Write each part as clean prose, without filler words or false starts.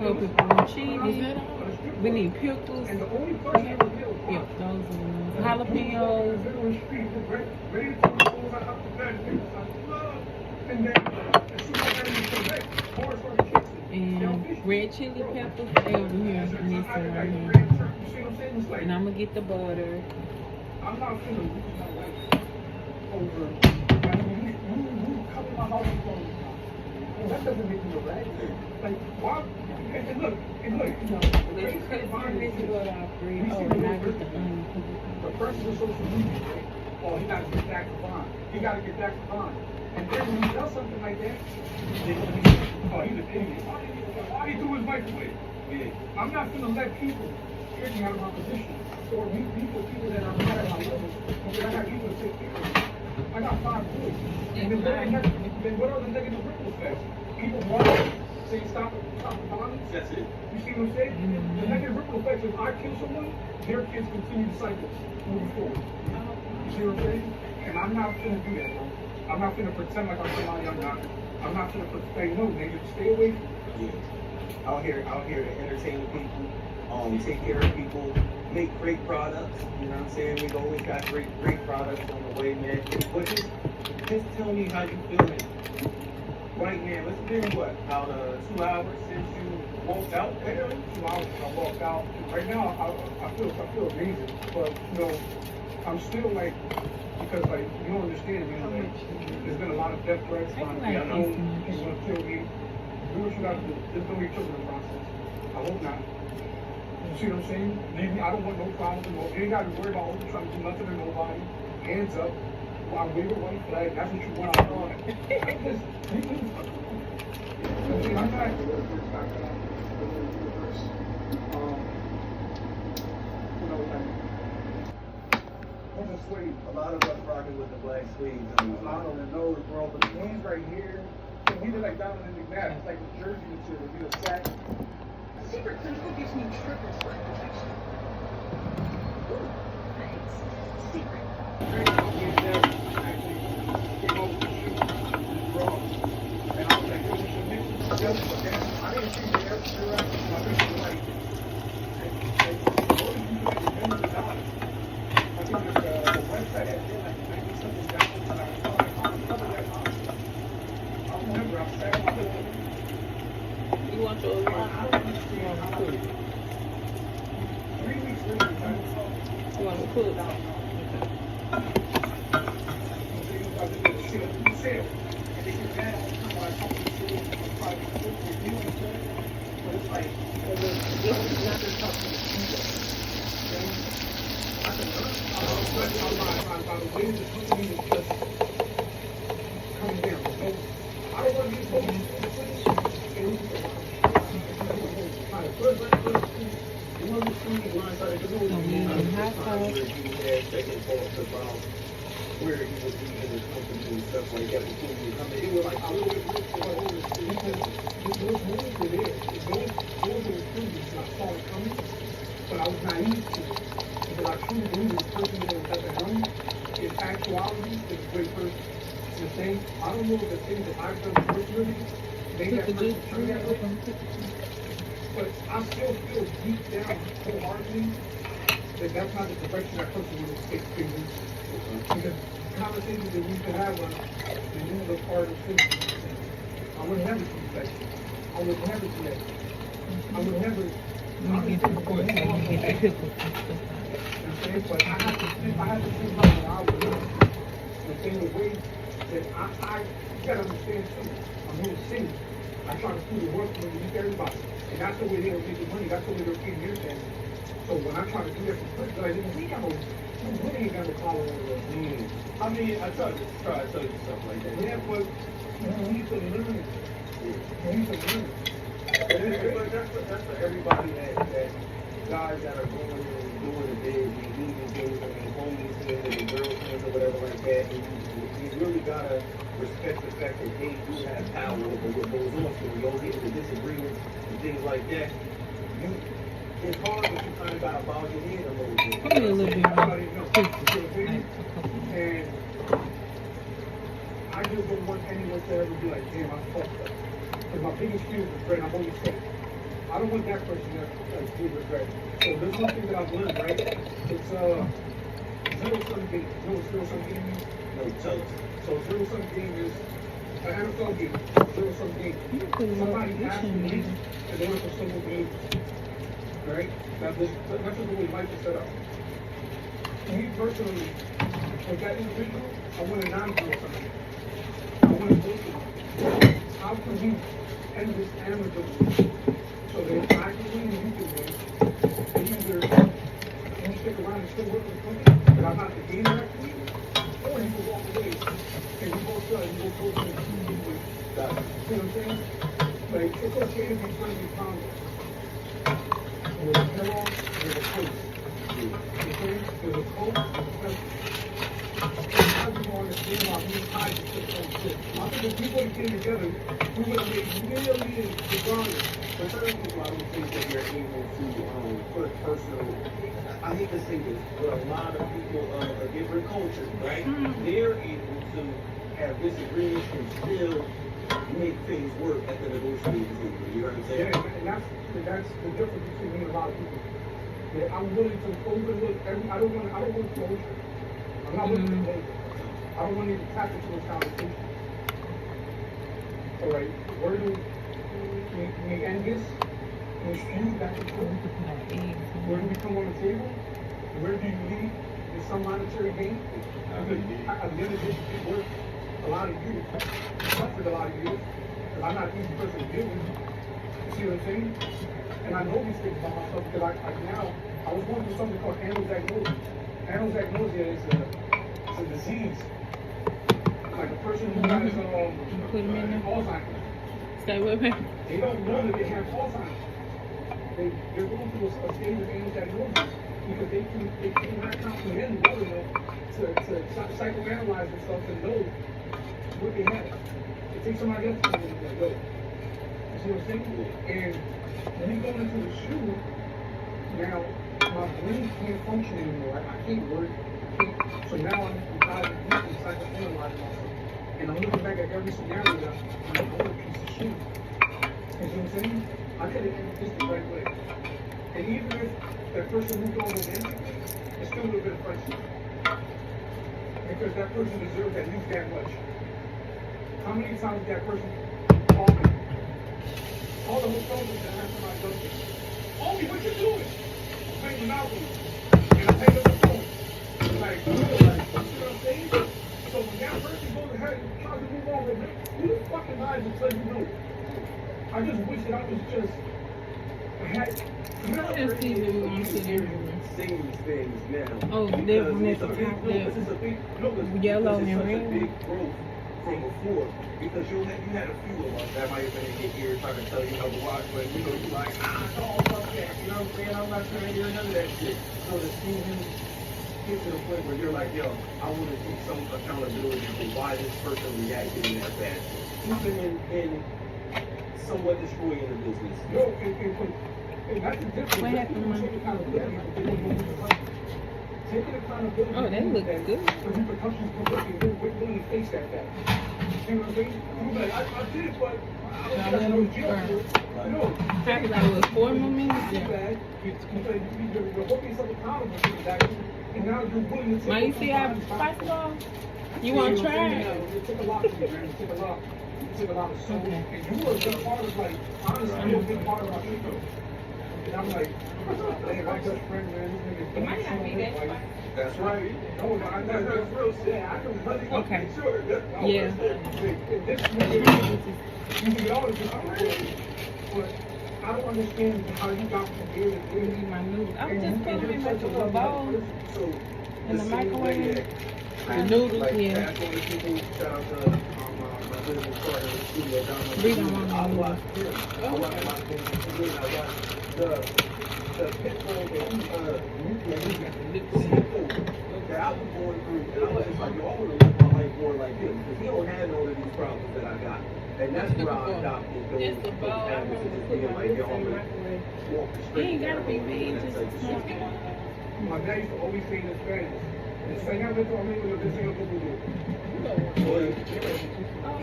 Pepperoni chili. We need pickles. Yep, those are the ones. Jalapenos. And red chili peppers. They over here in this one right here. And I'm gonna get the butter. I'm not feeling over. That doesn't make me a rat. Like, why? And look, you know, let's cut it fine. This is what I agree. Oh, and I get the onion. The person with social media, right? Oh, he got to get back to bond. He got to get back to bond. And then when he does something like that, they're going to be, oh, he's an idiot. Why he do his wife quit? Yeah. I'm not going to let people trick me out of my position. Or meet people that are mad at my level. Because I got people to take care of. I got 5 boys. And then what are the negative ripple effects? People want to say stop the violence. That's it. You see what I'm saying? Mm-hmm. The negative ripple effects, if I kill someone, their kids continue the cycle moving forward. You see what I'm saying? And I'm not going to do that, bro. I'm not going to pretend like I'm somebody I'm not. I'm not going to say no, nigga. Stay away from me. Yeah. Out here to entertain people, take care of people, make great products. You know what I'm saying? We've always got great products on the way, man. But just tell me how you feeling right now. It's been what, about 2 hours since you walked out? Barely 2 hours since I walked out. Right now, I feel amazing. But you know, I'm still like, because like you don't understand, man. Like, there's been a lot of death threats. I know he's gonna kill me. Do what you gotta do. There's gonna be children in the process. I hope not. You see what I'm saying? Leave me. I don't want no problems. You ain't gotta be worried about trying to do nothing to nobody. Hands up. I wave a white flag. That's what you want. I'm not. You know, like, I'm a slave. A lot of us rocking with the black sleeves. I don't know the world, but the hands right here. And these are like down in the mat. It's like the jersey material. You a sack. Secret Clinical gives me triple sweat protection. Ooh, thanks. Secret. You want your own? You want to cook? Where he was in his company and stuff like that before he was coming. It was like, I was those movies were there. Those were movies I saw it coming, but I was naive to it. Because I truly believe the person that was at the helm, in actuality, is a great person. The thing, I don't know if the things that I've done personally, maybe that person turned that way, but I still feel deep down, wholeheartedly, that that's not the direction that person would have taken me. Because conversations that we used to have on the news of part of things, I would never do that. I would never do that. I would never. But I have to think about what I would do. In the way that you gotta understand too. I'm going to sing. I try to do the work for everybody. And that's the way they're making money. That's the way they're feeding their family. So when I try to do that for free, I didn't think I was. You really ain't got to follow all that. I mean, I try to tell you stuff like that. Yeah, but you need to learn. You need to learn. But that's for everybody that guys that are going and doing the big, leaving things, I mean, homies and the girlfriends or whatever like that. You really gotta respect the fact that they do have power over what goes on. So when y'all get into disagreements and things like that, it's hard, but you kind of got to bow your head a little bit. Put me a little bit more. And I just don't want anyone to ever be like, damn, I fucked up. Because my biggest fear is regret. I'm always saying, I don't want that person to feel regret. So there's one thing that I've learned, right? It's zero-sum game. You know what zero-sum game means? No, tell us. So zero-sum game is an NFL game. Zero-sum game. Somebody has to leave, and they want for someone to lose. Right? That's just the way life is set up. Me personally, with that individual, I want a non-zero-sum game. I want to go to how can we end this amicably so that I can win and you can win, and either you stick around and still work with the company, but I'm not the game actually, or you can walk away and you both go to the team with that. See what I'm saying? Like, it's okay to be friendly condos. There's a hero, there's a coach. You see? There's a coach, there's a president. How do you understand why we tied to shit? I think if people came together, we would have made millions of dollars. For certain people, I don't think that you're able to put personal. I hate to say this, but a lot of people of a different culture, right? They're able to have disagreements and still make things work at the negotiating table. You know what I'm saying? Yeah, and that's the difference between me and a lot of people. Yeah, I'm willing to overlook every. I don't want closure. I'm not looking for closure. I don't want to even tap into this conversation. All right, where do we end this? We feud back and forth. Where do we come on the table? Where do you lead in some monetary gain? Because at the end of this, it worked a lot of years. It suffered a lot of years. Because I'm not an easy person to deal with. You see what I'm saying? And I know these things about myself because I was going through something called anosognosia. Anosognosia is a disease. Like a person who has Alzheimer's. Stay with me. They don't know that they have Alzheimer's. They're going through a stage of anosognosia because they cannot comprehend well enough to psychoanalyze themselves and know what they have. It takes somebody else to know what they know. You see what I'm saying? And when you go into the shoe, now my brain can't function anymore. I can't work. So now I'm trying to psychoanalyze myself. And I'm looking back at every scenario that I'm like, a piece of shit. You see what I'm saying? I could have ended this the right way. And even if that person moved on again, it still would have been a friendship. Because that person deserved at least that much. How many times did that person call me? All the hotels that I have to my daughter. Homie, what you doing? I'm playing Monopoly. And I hang up the phone. Like, you know what I'm saying? So when that person goes ahead and tries to move on with it, who the fucking lies to tell you no? I just wish that I was just Let's see what we want to do. Saying these things now. Oh, they're from the top there. Yellow and red. Big growth from before because you had a few of us that might have been in your ear trying to tell you how to watch, but you know you like all fuck that. You know what I'm saying? I'm not trying to hear none of that shit. So to see him get to the point where you're like, yo, I want to take some accountability for why this person reacted in that fashion, even in somewhat destroying the business. Yo, and that's the difference. What happened, man? Taking accountability. Oh, that looks good. The repercussions come with you. You're willing to face that fact. See what I'm saying? You're like, I did it, but I don't know jail for it. No. Probably like, what, 4 more minutes? You're holding yourself accountable for that. And now you're willing to take Man, you see how spicy ball? You want to try it? It took a lot for you, man. It took a lot. It took a lot of soul. And you were a big part of, like, honestly, you're a big part of our people. And I'm like, hey, my best friend, man, this nigga. It might not be that spicy. That's right. No, that's real shit. I can really go Okay. sure. Yeah. This nigga, you can always just but I don't understand how you got from here to Give me here. my noodles. I was just putting them in my little bowl. So In the microwave. The noodles, yeah. That's one of the people, shout out to my business partner in the studio, Don. We don't want I no watched him. I watched him. I watched the pitbull that I was going through. And I was just like, yo, I want to live my life more like him. Because he don't have all of these problems that I got. And that's where I adopted Just a bowl. I habits want of to just put being my like, yo, noodles in I'm the going microwave. to walk You straight ain't got to be down big, and just that a type of small shit. My dad used to always say this thing. Enséñame tu amigo, yo te enseño tu futuro.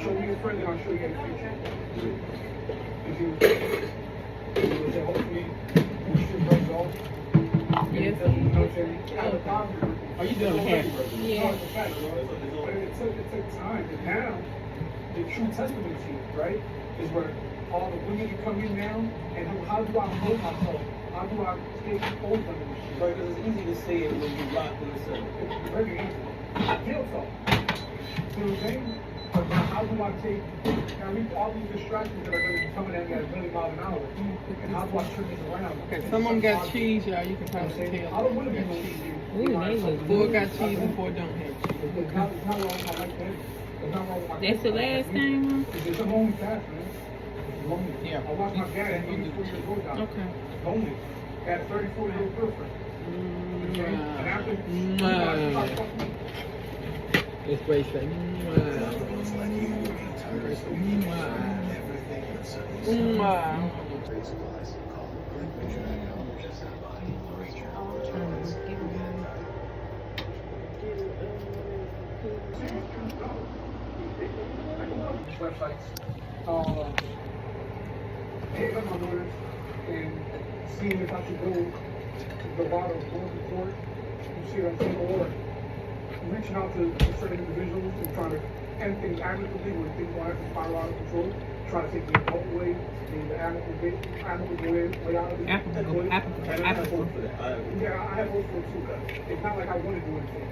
Show me your friend and I'll show you the future. Hopefully, we should run off. Yes. Are you doing hair? Yeah. No, it's a fact, bro. But it took time. And now, the true testament to it, right, is where all the women can come in now, and how do I hold myself? How do I stay composed under this shit? Right, because it's easy to say it when you lock in the center. It's very easy. Feel so. See what I'm saying? But how do I take all these distractions that are going to be coming at me at a million miles an hour? And how do I turn this around? Okay, some of them got cheese, y'all. You can You know what I'm probably saying? tell. I don't want to be no cheese. Ooh, they look Four got cheese and four don't have cheese. It's not wrong with my life, man. It's not wrong with my That's the last thing, huh? It's just a lonely fast, man. It's lonely. Yeah. I watched my dad at 84 years old now. Okay. Lonely. Had a 34-year-old girlfriend. And after This way say, websites. Hitting up my daughters and seeing if I should go to the bottom of going to court. You see what I'm saying? Or reaching out to certain individuals and trying to end things amicably when things will have to spiral out of control. Try to take the adult way, the amicable way out of it. Applicable. And I have hope for that. Yeah, I have hope for it too. It's not like I want to do anything.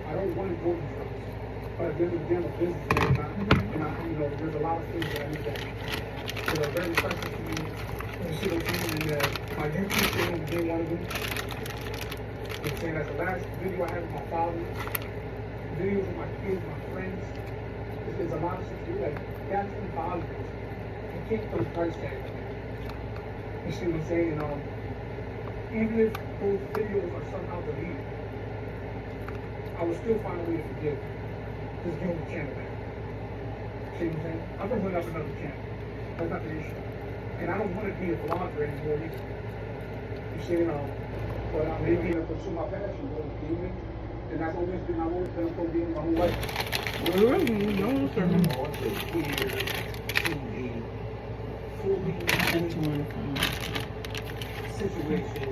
I don't want to go these routes. But at the end of the day, I'm a businessman, and I, you know, there's a lot of things that I need that are very precious to me. You see what I'm saying? And my YouTube channel being one of them. I'm saying that's the last video I had with my father. Videos with my kids, my friends. There's a lot of stuff to do. Like, that's invaluable. You can't put a price tag on it. You see what I'm saying? Even if those videos are somehow deleted, I will still find a way to forgive. Just give them the channel back. See what I'm saying? I'm gonna put up another channel. That's not the issue. And I don't want to be a vlogger anymore either. You see, but I may be able to pursue my passion, go to gaming, and that's always been my whole thing for being my whole life. I want to hear to a fully situation,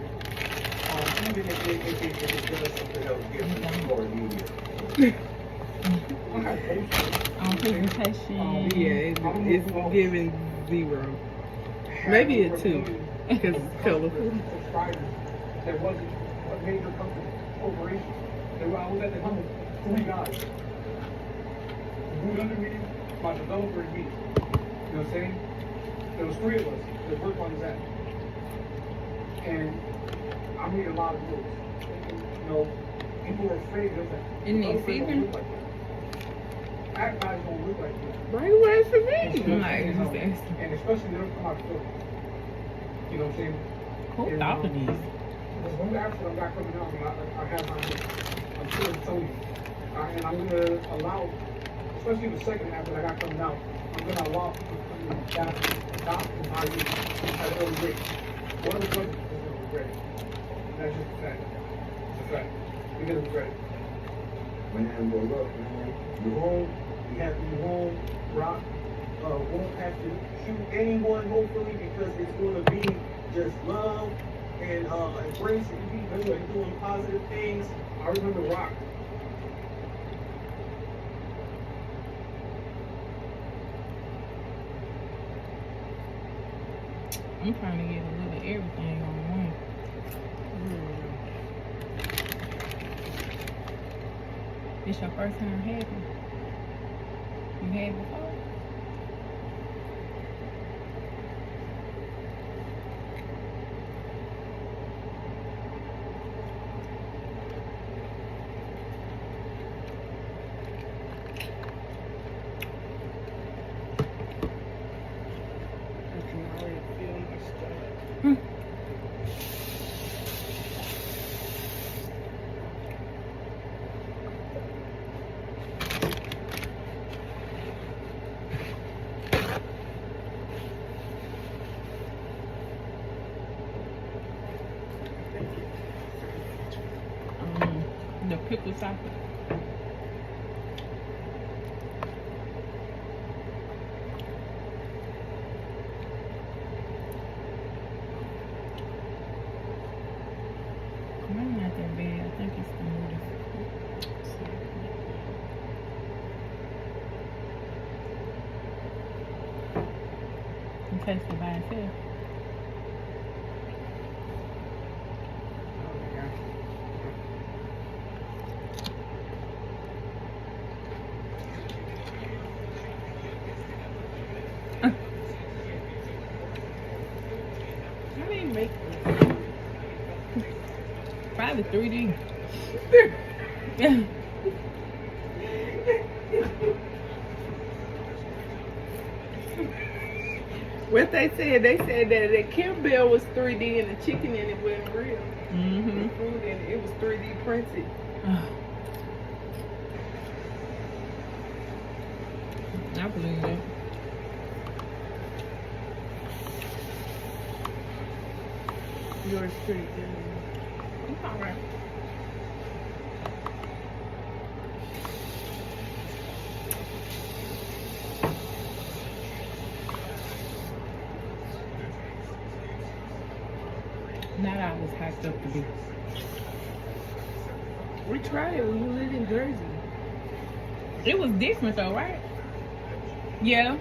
even if it does something else different for media. I have hope. Presentation. yeah, it's giving 0. Maybe a 2, because it's colorful. Subscribers. There wasn't a major company, corporation. I was at the home of 3 guys. The dude under me, my developer, and me. You know what I'm saying? There was 3 of us that worked on this app. And I made a lot of moves. You know, people were afraid. They was like, Isn't it developers don't season? look like this. App guys don't look like this. Why you asking me? I'm like, just asking. And especially they don't come out of Philly. You know what I'm saying? Who thought of these? There's one apps that I've got coming out, and I have my I'm sure it's Tony. And I'm going to allow, especially the second app that I got coming out, I'm going to allow people to come in and adopt and buy you at an early rate. One of the budgets is going to regret it. That's just a fact. It's a fact. You're going to regret it. Man, well, look, man, you're home. You have to be home. Rock won't have to shoot anyone, hopefully, because it's going to be just love and embracing people and doing positive things. I remember Rock. I'm trying to get a little of everything on one. This your first time having? You had before? I can already feel my stomach. The pickle the sausage. Mine not that bad. I think it's the noodles. It tastes it by itself. I didn't make this. Probably 3D. Yeah. What they said that the Campbell was 3D and the chicken in it wasn't real. Mm-hmm. The food in it was 3D printed. I believe that. Yours pretty good. It's alright. Not all was hyped up to be. We tried it when we lived in Jersey. It was different though, right? Yeah.